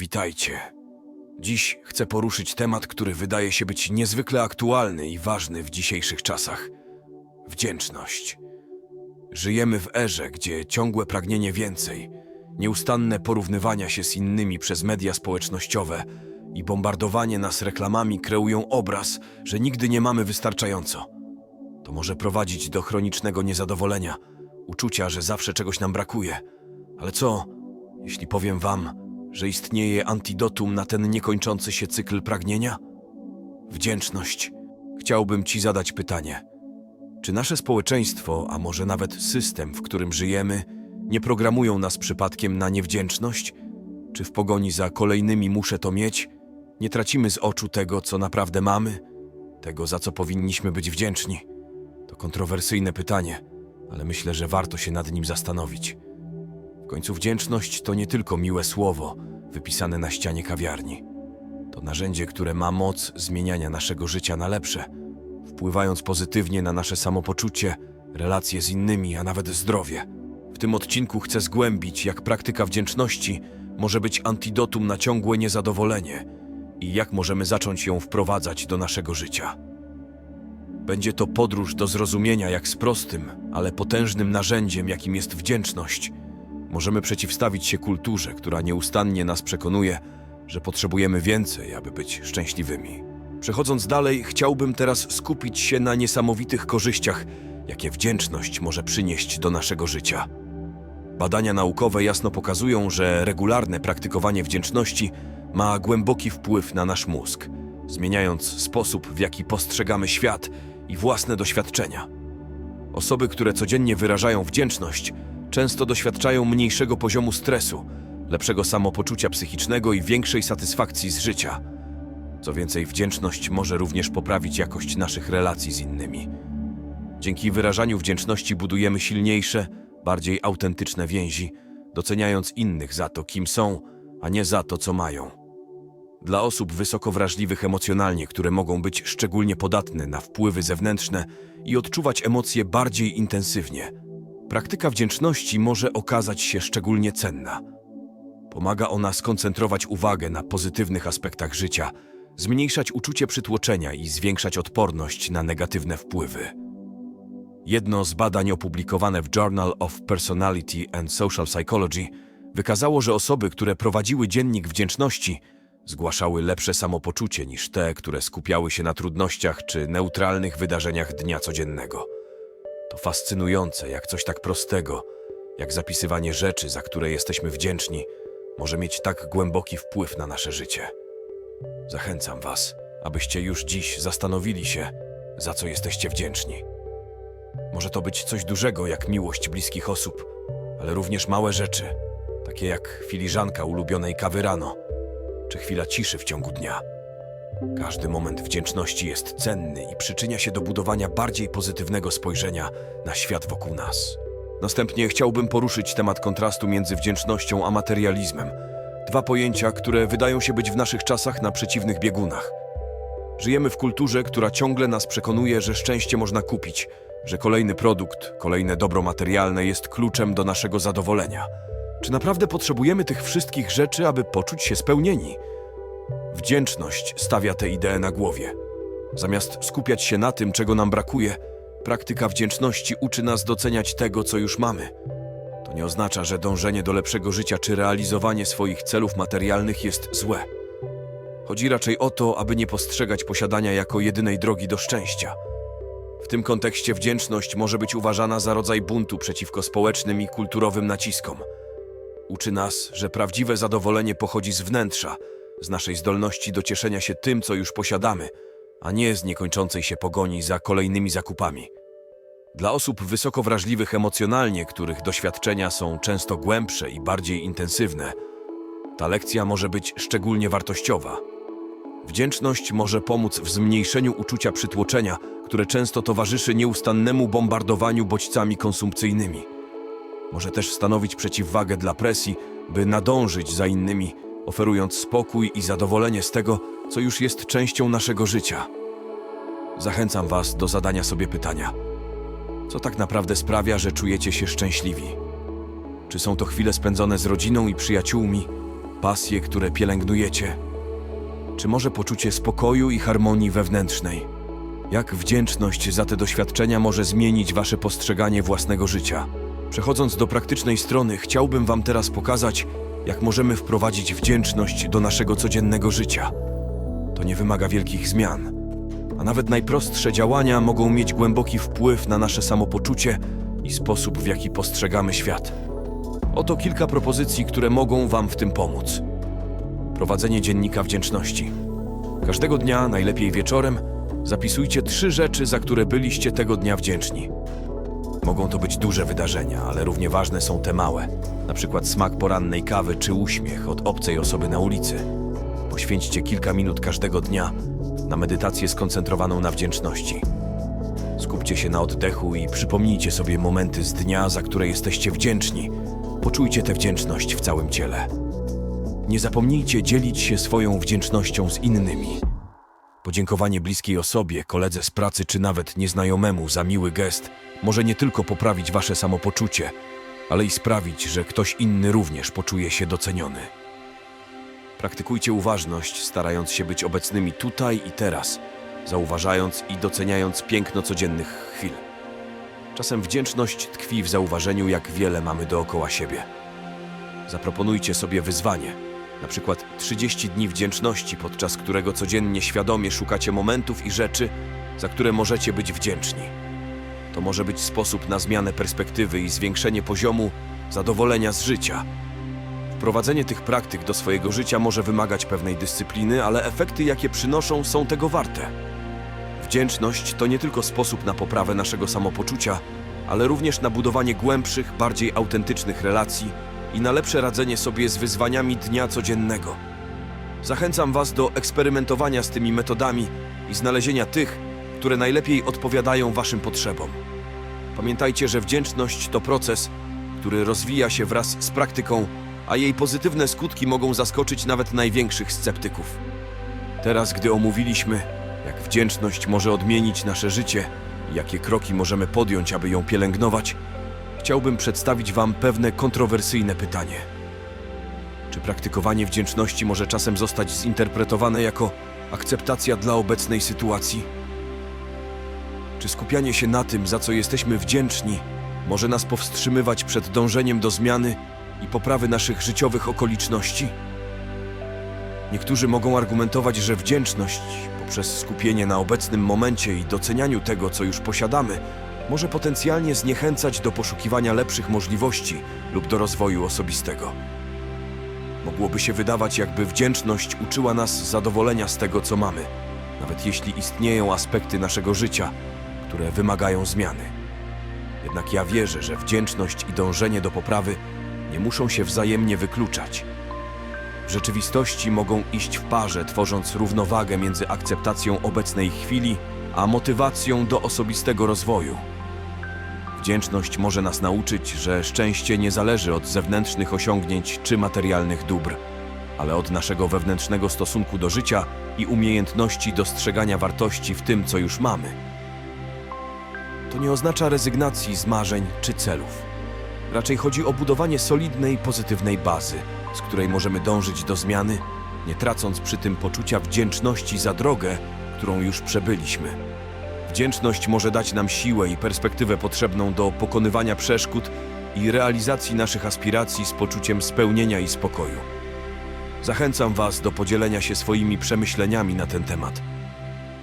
Witajcie. Dziś chcę poruszyć temat, który wydaje się być niezwykle aktualny i ważny w dzisiejszych czasach. Wdzięczność. Żyjemy w erze, gdzie ciągłe pragnienie więcej, nieustanne porównywania się z innymi przez media społecznościowe i bombardowanie nas reklamami kreują obraz, że nigdy nie mamy wystarczająco. To może prowadzić do chronicznego niezadowolenia, uczucia, że zawsze czegoś nam brakuje. Ale co, jeśli powiem wam, że istnieje antidotum na ten niekończący się cykl pragnienia? Wdzięczność. Chciałbym ci zadać pytanie. Czy nasze społeczeństwo, a może nawet system, w którym żyjemy, nie programują nas przypadkiem na niewdzięczność? Czy w pogoni za kolejnymi muszę to mieć, nie tracimy z oczu tego, co naprawdę mamy? Tego, za co powinniśmy być wdzięczni? To kontrowersyjne pytanie, ale myślę, że warto się nad nim zastanowić. W końcu wdzięczność to nie tylko miłe słowo wypisane na ścianie kawiarni. To narzędzie, które ma moc zmieniania naszego życia na lepsze, wpływając pozytywnie na nasze samopoczucie, relacje z innymi, a nawet zdrowie. W tym odcinku chcę zgłębić, jak praktyka wdzięczności może być antidotum na ciągłe niezadowolenie i jak możemy zacząć ją wprowadzać do naszego życia. Będzie to podróż do zrozumienia, jak z prostym, ale potężnym narzędziem, jakim jest wdzięczność, możemy przeciwstawić się kulturze, która nieustannie nas przekonuje, że potrzebujemy więcej, aby być szczęśliwymi. Przechodząc dalej, chciałbym teraz skupić się na niesamowitych korzyściach, jakie wdzięczność może przynieść do naszego życia. Badania naukowe jasno pokazują, że regularne praktykowanie wdzięczności ma głęboki wpływ na nasz mózg, zmieniając sposób, w jaki postrzegamy świat i własne doświadczenia. Osoby, które codziennie wyrażają wdzięczność, często doświadczają mniejszego poziomu stresu, lepszego samopoczucia psychicznego i większej satysfakcji z życia. Co więcej, wdzięczność może również poprawić jakość naszych relacji z innymi. Dzięki wyrażaniu wdzięczności budujemy silniejsze, bardziej autentyczne więzi, doceniając innych za to, kim są, a nie za to, co mają. Dla osób wysoko wrażliwych emocjonalnie, które mogą być szczególnie podatne na wpływy zewnętrzne i odczuwać emocje bardziej intensywnie, praktyka wdzięczności może okazać się szczególnie cenna. Pomaga ona skoncentrować uwagę na pozytywnych aspektach życia, zmniejszać uczucie przytłoczenia i zwiększać odporność na negatywne wpływy. Jedno z badań opublikowane w Journal of Personality and Social Psychology wykazało, że osoby, które prowadziły dziennik wdzięczności, zgłaszały lepsze samopoczucie niż te, które skupiały się na trudnościach czy neutralnych wydarzeniach dnia codziennego. To fascynujące, jak coś tak prostego, jak zapisywanie rzeczy, za które jesteśmy wdzięczni, może mieć tak głęboki wpływ na nasze życie. Zachęcam was, abyście już dziś zastanowili się, za co jesteście wdzięczni. Może to być coś dużego, jak miłość bliskich osób, ale również małe rzeczy, takie jak filiżanka ulubionej kawy rano, czy chwila ciszy w ciągu dnia. Każdy moment wdzięczności jest cenny i przyczynia się do budowania bardziej pozytywnego spojrzenia na świat wokół nas. Następnie chciałbym poruszyć temat kontrastu między wdzięcznością a materializmem. Dwa pojęcia, które wydają się być w naszych czasach na przeciwnych biegunach. Żyjemy w kulturze, która ciągle nas przekonuje, że szczęście można kupić, że kolejny produkt, kolejne dobro materialne jest kluczem do naszego zadowolenia. Czy naprawdę potrzebujemy tych wszystkich rzeczy, aby poczuć się spełnieni? Wdzięczność stawia tę ideę na głowie. Zamiast skupiać się na tym, czego nam brakuje, praktyka wdzięczności uczy nas doceniać tego, co już mamy. To nie oznacza, że dążenie do lepszego życia czy realizowanie swoich celów materialnych jest złe. Chodzi raczej o to, aby nie postrzegać posiadania jako jedynej drogi do szczęścia. W tym kontekście wdzięczność może być uważana za rodzaj buntu przeciwko społecznym i kulturowym naciskom. Uczy nas, że prawdziwe zadowolenie pochodzi z wnętrza, z naszej zdolności do cieszenia się tym, co już posiadamy, a nie z niekończącej się pogoni za kolejnymi zakupami. Dla osób wysoko wrażliwych emocjonalnie, których doświadczenia są często głębsze i bardziej intensywne, ta lekcja może być szczególnie wartościowa. Wdzięczność może pomóc w zmniejszeniu uczucia przytłoczenia, które często towarzyszy nieustannemu bombardowaniu bodźcami konsumpcyjnymi. Może też stanowić przeciwwagę dla presji, by nadążyć za innymi, oferując spokój i zadowolenie z tego, co już jest częścią naszego życia. Zachęcam was do zadania sobie pytania: co tak naprawdę sprawia, że czujecie się szczęśliwi? Czy są to chwile spędzone z rodziną i przyjaciółmi? pasje, które pielęgnujecie? Czy może poczucie spokoju i harmonii wewnętrznej? Jak wdzięczność za te doświadczenia może zmienić wasze postrzeganie własnego życia? Przechodząc do praktycznej strony, chciałbym wam teraz pokazać, jak możemy wprowadzić wdzięczność do naszego codziennego życia. To nie wymaga wielkich zmian, a nawet najprostsze działania mogą mieć głęboki wpływ na nasze samopoczucie i sposób, w jaki postrzegamy świat. Oto kilka propozycji, które mogą wam w tym pomóc. Prowadzenie dziennika wdzięczności. Każdego dnia, najlepiej wieczorem, zapisujcie 3 rzeczy, za które byliście tego dnia wdzięczni. Mogą to być duże wydarzenia, ale równie ważne są te małe. Na przykład smak porannej kawy czy uśmiech od obcej osoby na ulicy. Poświęćcie kilka minut każdego dnia na medytację skoncentrowaną na wdzięczności. Skupcie się na oddechu i przypomnijcie sobie momenty z dnia, za które jesteście wdzięczni. Poczujcie tę wdzięczność w całym ciele. Nie zapomnijcie dzielić się swoją wdzięcznością z innymi. Podziękowanie bliskiej osobie, koledze z pracy czy nawet nieznajomemu za miły gest może nie tylko poprawić wasze samopoczucie, ale i sprawić, że ktoś inny również poczuje się doceniony. Praktykujcie uważność, starając się być obecnymi tutaj i teraz, zauważając i doceniając piękno codziennych chwil. Czasem wdzięczność tkwi w zauważeniu, jak wiele mamy dookoła siebie. Zaproponujcie sobie wyzwanie, na przykład 30 dni wdzięczności, podczas którego codziennie świadomie szukacie momentów i rzeczy, za które możecie być wdzięczni. To może być sposób na zmianę perspektywy i zwiększenie poziomu zadowolenia z życia. Wprowadzenie tych praktyk do swojego życia może wymagać pewnej dyscypliny, ale efekty, jakie przynoszą, są tego warte. Wdzięczność to nie tylko sposób na poprawę naszego samopoczucia, ale również na budowanie głębszych, bardziej autentycznych relacji i na lepsze radzenie sobie z wyzwaniami dnia codziennego. Zachęcam was do eksperymentowania z tymi metodami i znalezienia tych, które najlepiej odpowiadają waszym potrzebom. Pamiętajcie, że wdzięczność to proces, który rozwija się wraz z praktyką, a jej pozytywne skutki mogą zaskoczyć nawet największych sceptyków. Teraz, gdy omówiliśmy, jak wdzięczność może odmienić nasze życie i jakie kroki możemy podjąć, aby ją pielęgnować, chciałbym przedstawić wam pewne kontrowersyjne pytanie. Czy praktykowanie wdzięczności może czasem zostać zinterpretowane jako akceptacja dla obecnej sytuacji? Czy skupianie się na tym, za co jesteśmy wdzięczni, może nas powstrzymywać przed dążeniem do zmiany i poprawy naszych życiowych okoliczności? Niektórzy mogą argumentować, że wdzięczność, poprzez skupienie na obecnym momencie i docenianiu tego, co już posiadamy, może potencjalnie zniechęcać do poszukiwania lepszych możliwości lub do rozwoju osobistego. Mogłoby się wydawać, jakby wdzięczność uczyła nas zadowolenia z tego, co mamy, nawet jeśli istnieją aspekty naszego życia, które wymagają zmiany. Jednak ja wierzę, że wdzięczność i dążenie do poprawy nie muszą się wzajemnie wykluczać. W rzeczywistości mogą iść w parze, tworząc równowagę między akceptacją obecnej chwili a motywacją do osobistego rozwoju. Wdzięczność może nas nauczyć, że szczęście nie zależy od zewnętrznych osiągnięć czy materialnych dóbr, ale od naszego wewnętrznego stosunku do życia i umiejętności dostrzegania wartości w tym, co już mamy. To nie oznacza rezygnacji z marzeń czy celów. Raczej chodzi o budowanie solidnej, pozytywnej bazy, z której możemy dążyć do zmiany, nie tracąc przy tym poczucia wdzięczności za drogę, którą już przebyliśmy. Wdzięczność może dać nam siłę i perspektywę potrzebną do pokonywania przeszkód i realizacji naszych aspiracji z poczuciem spełnienia i spokoju. Zachęcam was do podzielenia się swoimi przemyśleniami na ten temat.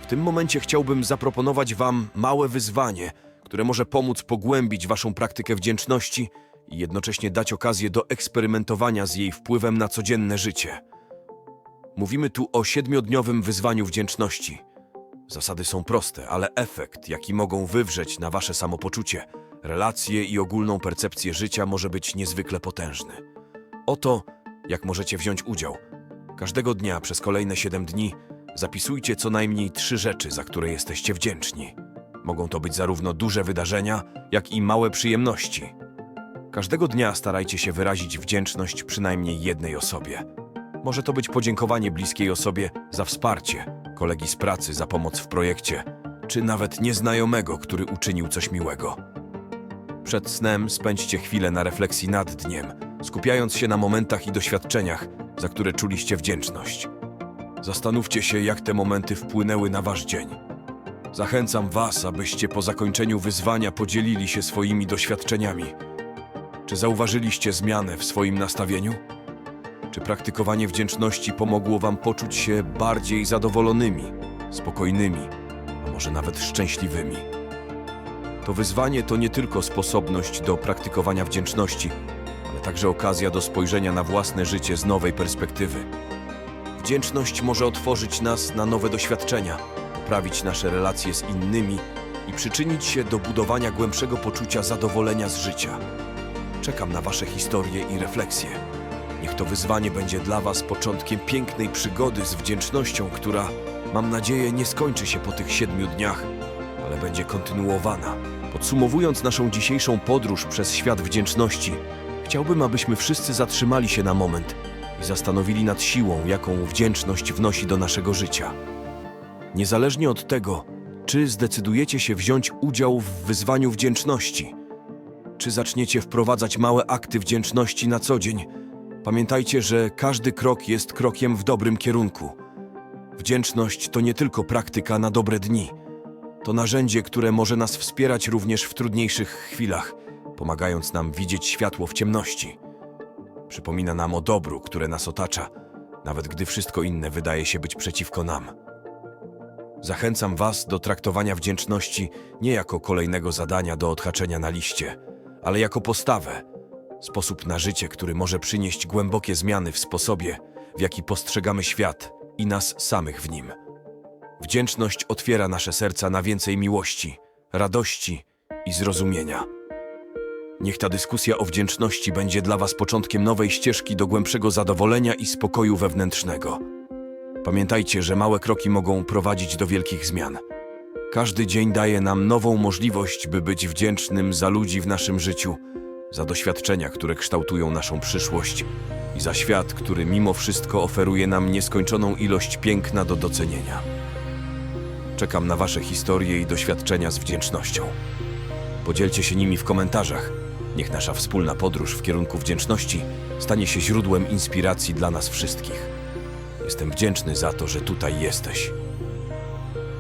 W tym momencie chciałbym zaproponować wam małe wyzwanie, które może pomóc pogłębić waszą praktykę wdzięczności i jednocześnie dać okazję do eksperymentowania z jej wpływem na codzienne życie. Mówimy tu o 7-dniowym wyzwaniu wdzięczności. Zasady są proste, ale efekt, jaki mogą wywrzeć na wasze samopoczucie, relacje i ogólną percepcję życia, może być niezwykle potężny. Oto, jak możecie wziąć udział. Każdego dnia przez kolejne 7 dni zapisujcie co najmniej 3 rzeczy, za które jesteście wdzięczni. Mogą to być zarówno duże wydarzenia, jak i małe przyjemności. Każdego dnia starajcie się wyrazić wdzięczność przynajmniej jednej osobie. Może to być podziękowanie bliskiej osobie za wsparcie, kolegi z pracy za pomoc w projekcie, czy nawet nieznajomego, który uczynił coś miłego. Przed snem spędźcie chwilę na refleksji nad dniem, skupiając się na momentach i doświadczeniach, za które czuliście wdzięczność. Zastanówcie się, jak te momenty wpłynęły na wasz dzień. Zachęcam was, abyście po zakończeniu wyzwania podzielili się swoimi doświadczeniami. Czy zauważyliście zmianę w swoim nastawieniu? Czy praktykowanie wdzięczności pomogło wam poczuć się bardziej zadowolonymi, spokojnymi, a może nawet szczęśliwymi? To wyzwanie to nie tylko sposobność do praktykowania wdzięczności, ale także okazja do spojrzenia na własne życie z nowej perspektywy. Wdzięczność może otworzyć nas na nowe doświadczenia, poprawić nasze relacje z innymi i przyczynić się do budowania głębszego poczucia zadowolenia z życia. Czekam na wasze historie i refleksje. Niech to wyzwanie będzie dla was początkiem pięknej przygody z wdzięcznością, która, mam nadzieję, nie skończy się po tych 7 dniach, ale będzie kontynuowana. Podsumowując naszą dzisiejszą podróż przez świat wdzięczności, chciałbym, abyśmy wszyscy zatrzymali się na moment i zastanowili nad siłą, jaką wdzięczność wnosi do naszego życia. Niezależnie od tego, czy zdecydujecie się wziąć udział w wyzwaniu wdzięczności, czy zaczniecie wprowadzać małe akty wdzięczności na co dzień, pamiętajcie, że każdy krok jest krokiem w dobrym kierunku. Wdzięczność to nie tylko praktyka na dobre dni. To narzędzie, które może nas wspierać również w trudniejszych chwilach, pomagając nam widzieć światło w ciemności. Przypomina nam o dobru, które nas otacza, nawet gdy wszystko inne wydaje się być przeciwko nam. Zachęcam was do traktowania wdzięczności nie jako kolejnego zadania do odhaczenia na liście, ale jako postawę, sposób na życie, który może przynieść głębokie zmiany w sposobie, w jaki postrzegamy świat i nas samych w nim. Wdzięczność otwiera nasze serca na więcej miłości, radości i zrozumienia. Niech ta dyskusja o wdzięczności będzie dla was początkiem nowej ścieżki do głębszego zadowolenia i spokoju wewnętrznego. Pamiętajcie, że małe kroki mogą prowadzić do wielkich zmian. Każdy dzień daje nam nową możliwość, by być wdzięcznym za ludzi w naszym życiu, za doświadczenia, które kształtują naszą przyszłość i za świat, który mimo wszystko oferuje nam nieskończoną ilość piękna do docenienia. Czekam na wasze historie i doświadczenia z wdzięcznością. Podzielcie się nimi w komentarzach. Niech nasza wspólna podróż w kierunku wdzięczności stanie się źródłem inspiracji dla nas wszystkich. Jestem wdzięczny za to, że tutaj jesteś.